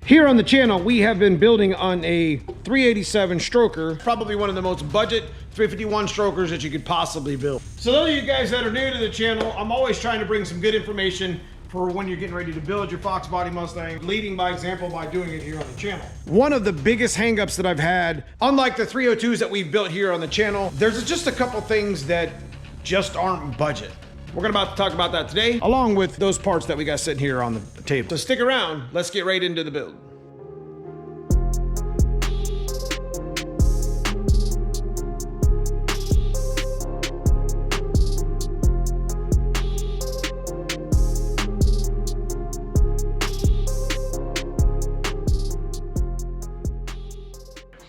Here on the channel, we have been building on a 387 stroker, probably one of the most budget 351 strokers that you could possibly build. So those of you guys that are new to the channel, I'm always trying to bring some good information for when you're getting ready to build your fox body Mustang, leading by example by doing it here on the channel. One of the biggest hangups that I've had, unlike the 302s that we've built here on the channel, there's just a couple things that just aren't budget. We're about to talk about that today, along with those parts that we got sitting here on the table. So stick around, let's get right into the build.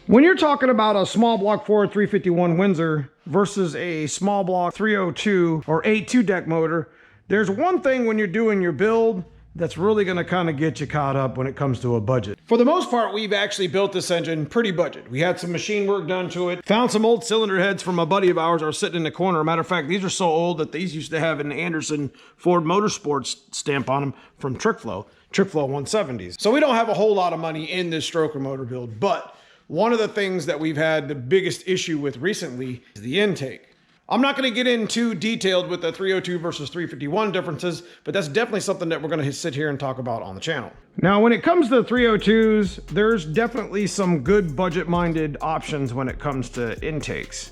When you're talking about a small block Ford 351 Windsor versus a small block 302 or 8.2 deck motor, there's one thing when you're doing your build that's really gonna kind of get you caught up when it comes to a budget. For the most part, we've actually built this engine pretty budget. We had some machine work done to it, found some old cylinder heads from a buddy of ours that are sitting in the corner. Matter of fact, these are so old that these used to have an Anderson Ford Motorsports stamp on them from Trickflow 170s. So we don't have a whole lot of money in this stroker motor build, but one of the things that we've had the biggest issue with recently is the intake. I'm not going to get in too detailed with the 302 versus 351 differences, but that's definitely something that we're going to sit here and talk about on the channel. Now, when it comes to 302s, there's definitely some good budget-minded options when it comes to intakes.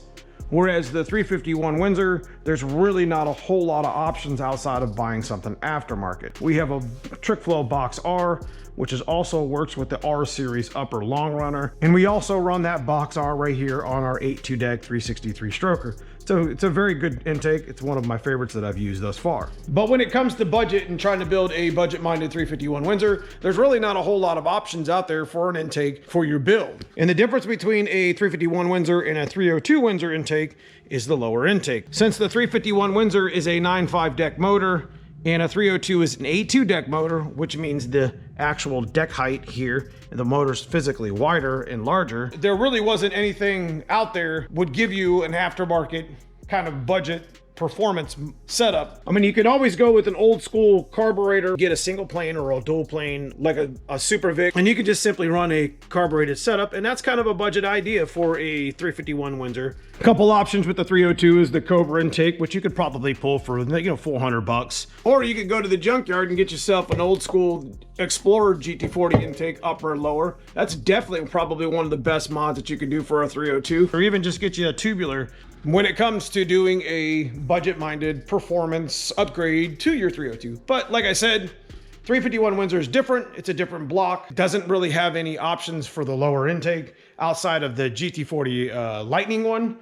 Whereas the 351 Windsor, there's really not a whole lot of options outside of buying something aftermarket. We have a Trickflow Box R, which also works with the R series upper long runner. And we also run that Box R right here on our 8.2 deck 363 stroker. So it's a very good intake. It's one of my favorites that I've used thus far. But when it comes to budget and trying to build a budget-minded 351 Windsor, there's really not a whole lot of options out there for an intake for your build. And the difference between a 351 Windsor and a 302 Windsor intake is the lower intake. Since the 351 Windsor is a 9.5 deck motor, and a 302 is an 8.2 deck motor, which means the actual deck height here, and the motor's physically wider and larger. There really wasn't anything out there would give you an aftermarket kind of budget performance setup. I mean, you could always go with an old school carburetor, get a single plane or a dual plane like a Super Vic, and you could just simply run a carbureted setup, and that's kind of a budget idea for a 351 Windsor. A couple options with the 302 is the Cobra intake, which you could probably pull for, you know, 400 bucks. Or you could go to the junkyard and get yourself an old school Explorer GT40 intake, upper and lower. That's definitely probably one of the best mods that you could do for a 302, or even just get you a tubular when it comes to doing a budget-minded performance upgrade to your 302. But like I said, 351 Windsor is different. It's a different block. It doesn't really have any options for the lower intake outside of the GT40 Lightning one,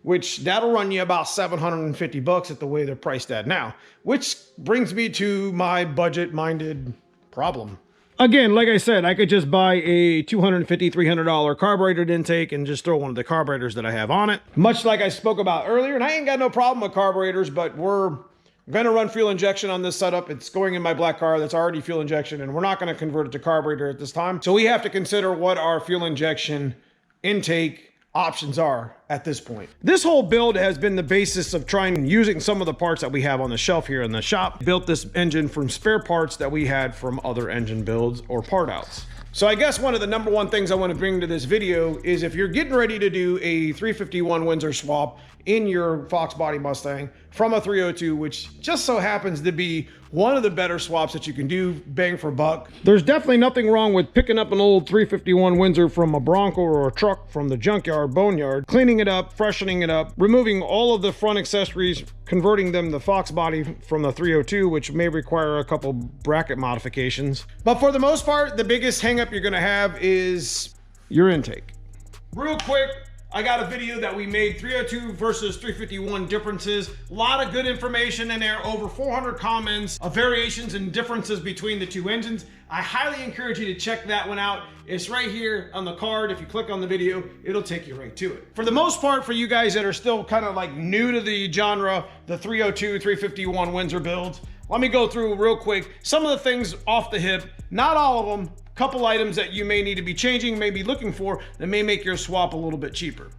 which that'll run you about 750 bucks at the way they're priced at now, which brings me to my budget-minded problem. Again, like I said, I could just buy a $250, $300 carbureted intake and just throw one of the carburetors that I have on it. Much like I spoke about earlier, and I ain't got no problem with carburetors, but we're gonna run fuel injection on this setup. It's going in my black car that's already fuel injection, and we're not gonna convert it to carburetor at this time. So we have to consider what our fuel injection intake options are at this point. This whole build has been the basis of using some of the parts that we have on the shelf here in the shop. Built this engine from spare parts that we had from other engine builds or part outs. So I guess one of the number one things I want to bring to this video is if you're getting ready to do a 351 Windsor swap in your fox body Mustang from a 302, which just so happens to be one of the better swaps that you can do, bang for buck. There's definitely nothing wrong with picking up an old 351 Windsor from a Bronco or a truck from the junkyard, boneyard, cleaning it up, freshening it up, removing all of the front accessories, converting them to fox body from the 302, which may require a couple bracket modifications. But for the most part, the biggest hangup you're gonna have is your intake. Real quick, I got a video that we made 302 versus 351 differences. A lot of good information in there, over 400 comments of variations and differences between the two engines. I highly encourage you to check that one out. It's right here on the card. If you click on the video, it'll take you right to it. For the most part, for you guys that are still kind of like new to the genre, the 302, 351 Windsor builds, let me go through real quick some of the things off the hip, not all of them. Couple items that you may need to be changing, may be looking for, that may make your swap a little bit cheaper.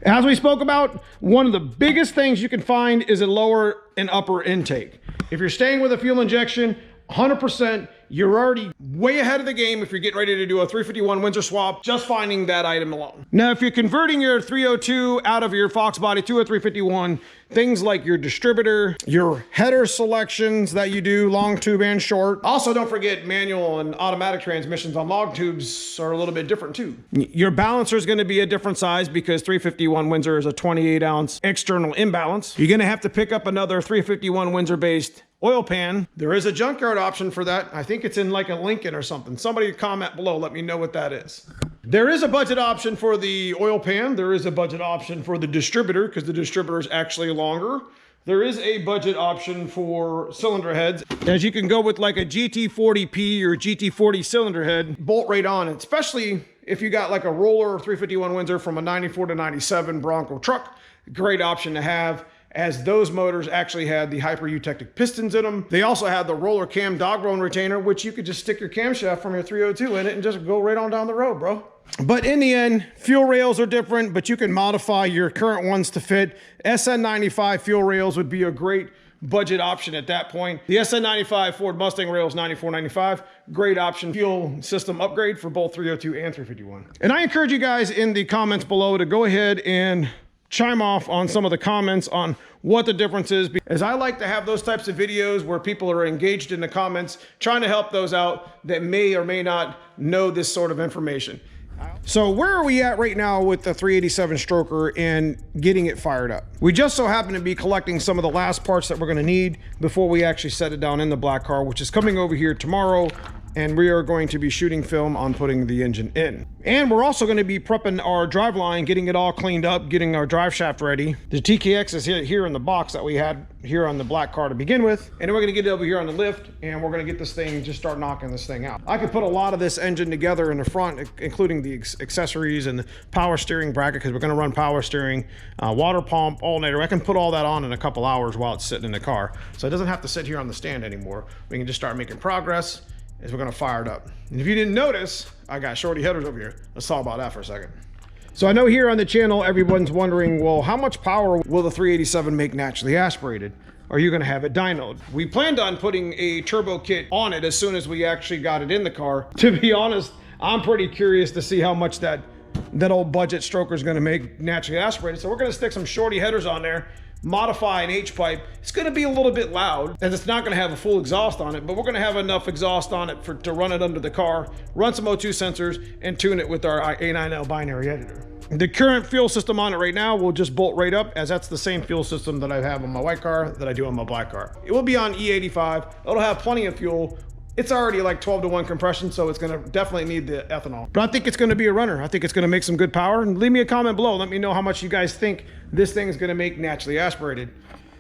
As we spoke about, one of the biggest things you can find is a lower and upper intake. If you're staying with a fuel injection, 100%, you're already way ahead of the game if you're getting ready to do a 351 Windsor swap, just finding that item alone. Now, if you're converting your 302 out of your Fox body to a 351, things like your distributor, your header selections that you do, long tube and short. Also, don't forget manual and automatic transmissions on log tubes are a little bit different too. Your balancer is going to be a different size because 351 Windsor is a 28 ounce external imbalance. You're going to have to pick up another 351 Windsor based oil pan. There is a Junkyard option for that. I think it's in like a Lincoln or something. Somebody comment below, let me know what that is. There is a budget option for the oil pan. There is a budget option for the distributor because the distributor is actually longer. There is a budget option for cylinder heads, as you can go with like a GT40P or GT40 cylinder head, bolt right on, especially if you got like a roller 351 Windsor from a 94 to 97 Bronco truck. Great option to have, as those motors actually had the hyper-eutectic pistons in them. They also had the roller cam dog bone retainer, which you could just stick your camshaft from your 302 in it and just go right on down the road, bro. But in the end, fuel rails are different, but you can modify your current ones to fit. SN95 fuel rails would be a great budget option at that point. The SN95 Ford Mustang rails, $94.95, great option fuel system upgrade for both 302 and 351. And I encourage you guys in the comments below to go ahead and chime off on some of the comments on what the difference is, as I like to have those types of videos where people are engaged in the comments, trying to help those out that may or may not know this sort of information. So where are we at right now with the 387 stroker and getting it fired up? We just so happen to be collecting some of the last parts that we're going to need before we actually set it down in the black car, which is coming over here tomorrow. And we are going to be shooting film on putting the engine in. And we're also going to be prepping our drive line, getting it all cleaned up, getting our drive shaft ready. The TKX is here in the box that we had here on the black car to begin with. And then we're going to get it over here on the lift, and we're going to get this thing, just start knocking this thing out. I could put a lot of this engine together in the front, including the accessories and the power steering bracket, because we're going to run power steering, water pump, alternator. I can put all that on in a couple hours while it's sitting in the car. So it doesn't have to sit here on the stand anymore. We can just start making progress as we're gonna fire it up. And if you didn't notice, I got shorty headers over here. Let's talk about that for a second. So I know here on the channel, everyone's wondering, well, how much power will the 387 make naturally aspirated? Are you gonna have it dynoed? We planned on putting a turbo kit on it as soon as we actually got it in the car. To be honest, I'm pretty curious to see how much that old budget stroker is gonna make naturally aspirated. So we're gonna stick some shorty headers on there, modify an H-pipe. It's going to be a little bit loud, and it's not going to have a full exhaust on it, but we're going to have enough exhaust on it to run it under the car, run some O2 sensors, and tune it with our A9L binary editor. The current fuel system on it right now will just bolt right up, as that's the same fuel system that I have on my white car that I do on my black car. It will be on E85. It'll have plenty of fuel. It's already like 12-to-1 compression, so it's going to definitely need the ethanol. But I think it's going to be a runner. I think it's going to make some good power. And leave me a comment below. Let me know how much you guys think this thing is going to make naturally aspirated.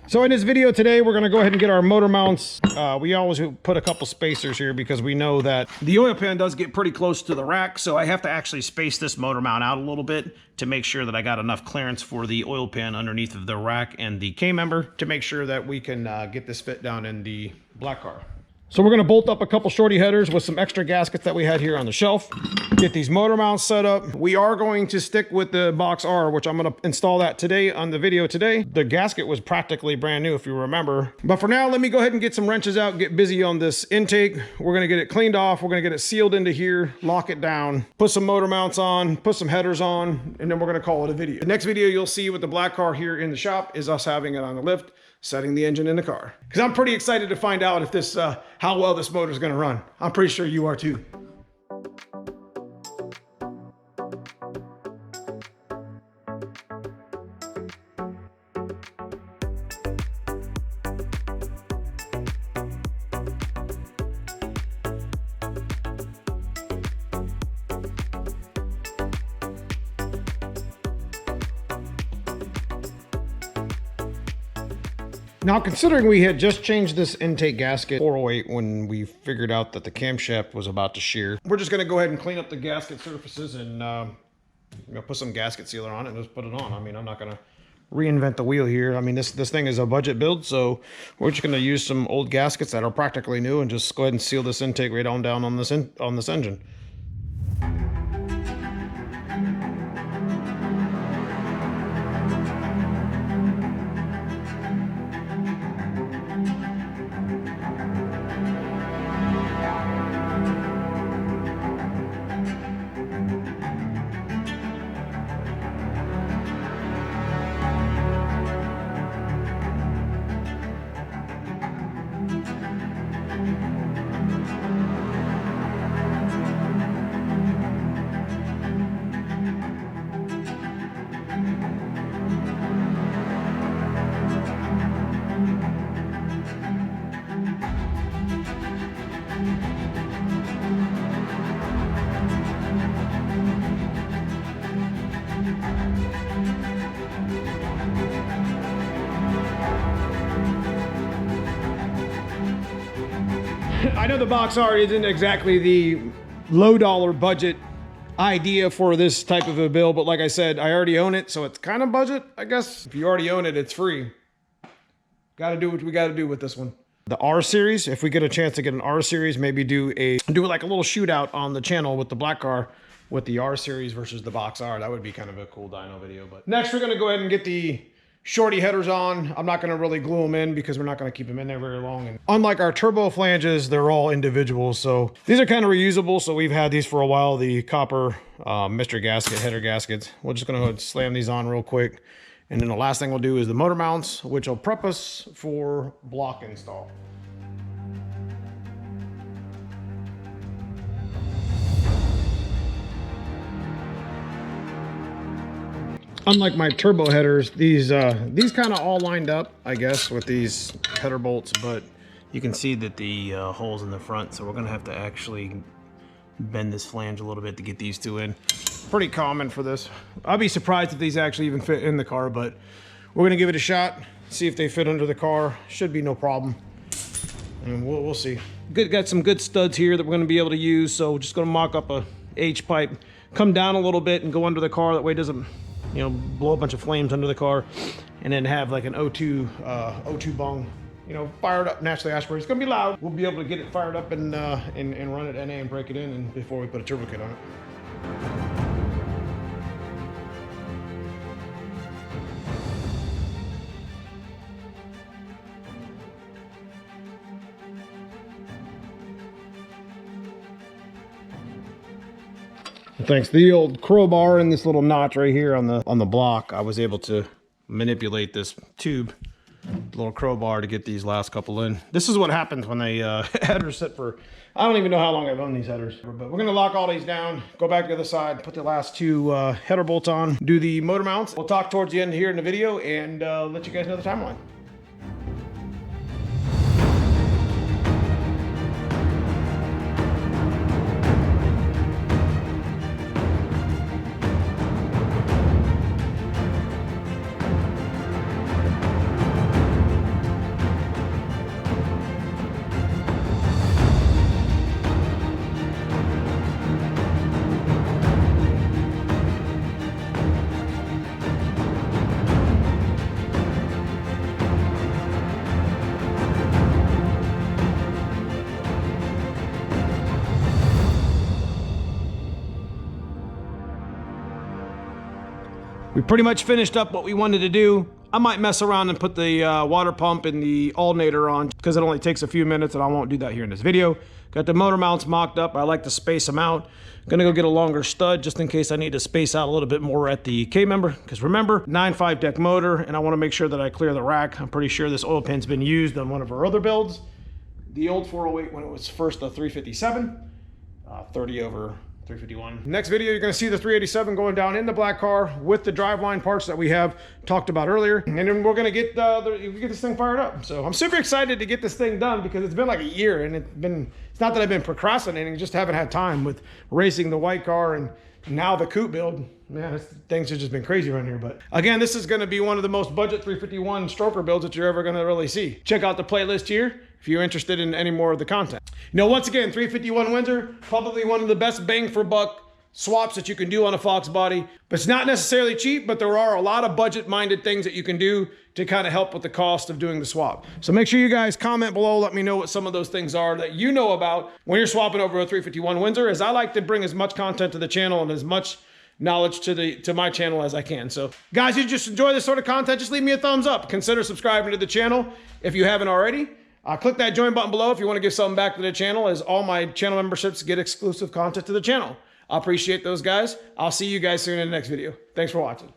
So in this video today, we're going to go ahead and get our motor mounts. We always put a couple spacers here because we know that the oil pan does get pretty close to the rack. So I have to actually space this motor mount out a little bit to make sure that I got enough clearance for the oil pan underneath of the rack and the K-member to make sure that we can get this fit down in the black car. So we're going to bolt up a couple shorty headers with some extra gaskets that we had here on the shelf. Get these motor mounts set up. We are going to stick with the box R, which I'm going to install that today on the video today. The gasket was practically brand new, if you remember. But for now, let me go ahead and get some wrenches out, get busy on this intake. We're going to get it cleaned off. We're going to get it sealed into here, lock it down, put some motor mounts on, put some headers on, and then we're going to call it a video. The next video you'll see with the black car here in the shop is us having it on the lift, setting the engine in the car. Because I'm pretty excited to find out if this, how well this motor is going to run. I'm pretty sure you are too. Now, considering we had just changed this intake gasket 408 when we figured out that the camshaft was about to shear, we're just going to go ahead and clean up the gasket surfaces and put some gasket sealer on it and just put it on. I mean, I'm not going to reinvent the wheel here. I mean, this thing is a budget build, so we're just going to use some old gaskets that are practically new and just go ahead and seal this intake right on down on this engine. know the box art isn't exactly the low dollar budget idea for this type of a build, but like I said, I already own it, so it's kind of budget, I guess. If you already own it, it's free. Got to do what we got to do with this one. The R series, if we get a chance to get an R series, maybe do like a little shootout on the channel with the black car with the R series versus the box R. That would be kind of a cool dyno video. But next, we're going to go ahead and get the shorty headers on. I'm not going to really glue them in because we're not going to keep them in there very long. And unlike our turbo flanges, they're all individual. So these are kind of reusable. So we've had these for a while, the copper mystery gasket, header gaskets. We're just going to go ahead and slam these on real quick. And then the last thing we'll do is the motor mounts, which will prep us for block install. Unlike my turbo headers, these kind of all lined up, I guess, with these header bolts, but you can see that the holes in the front, so we're gonna have to actually bend this flange a little bit to get these two in. Pretty common for this. I'll be surprised if these actually even fit in the car, but we're gonna give it a shot, see if they fit under the car. Should be no problem, and we'll see. Got some good studs here that we're gonna be able to use, so we're just gonna mock up a H pipe, come down a little bit and go under the car. That way it doesn't, you know, blow a bunch of flames under the car, and then have like an O2 bung, you know, fired up, naturally aspirated. It's gonna be loud. We'll be able to get it fired up and run it NA and break it in, and before we put a turbo kit on it. Thanks to the old crowbar and this little notch right here on the block, I was able to manipulate this tube, little crowbar, to get these last couple in. This is what happens when they headers sit for, I don't even know how long I've owned these headers, but we're gonna lock all these down, go back to the other side, put the last two header bolts on, do the motor mounts. We'll talk towards the end here in the video and let you guys know the timeline. We pretty much finished up what we wanted to do. I might mess around and put the water pump and the alternator on because it only takes a few minutes, and I won't do that here in this video. Got the motor mounts mocked up. I like to space them out. Gonna go get a longer stud just in case I need to space out a little bit more at the K-member, because remember, 9.5 deck motor, and I want to make sure that I clear the rack. I'm pretty sure this oil pin's been used on one of our other builds. The old 408 when it was first a 357, 30 over 351. Next video, you're going to see the 387 going down in the black car with the driveline parts that we have talked about earlier, and then we're going to get this thing fired up. So I'm super excited to get this thing done because it's been like a year, and it's not that I've been procrastinating, just haven't had time with racing the white car and now the coupe build. Man, things have just been crazy around here. But again, this is going to be one of the most budget 351 stroker builds that you're ever going to really see. Check out the playlist here if you're interested in any more of the content. You know, once again, 351 Windsor, probably one of the best bang for buck swaps that you can do on a Fox body. But it's not necessarily cheap, but there are a lot of budget-minded things that you can do to kind of help with the cost of doing the swap. So make sure you guys comment below, let me know what some of those things are that you know about when you're swapping over a 351 Windsor, as I like to bring as much content to the channel and as much knowledge to my channel as I can. So guys, if you just enjoy this sort of content, just leave me a thumbs up. Consider subscribing to the channel if you haven't already. Click that join button below if you want to give something back to the channel, as all my channel memberships get exclusive content to the channel. I appreciate those guys. I'll see you guys soon in the next video. Thanks for watching.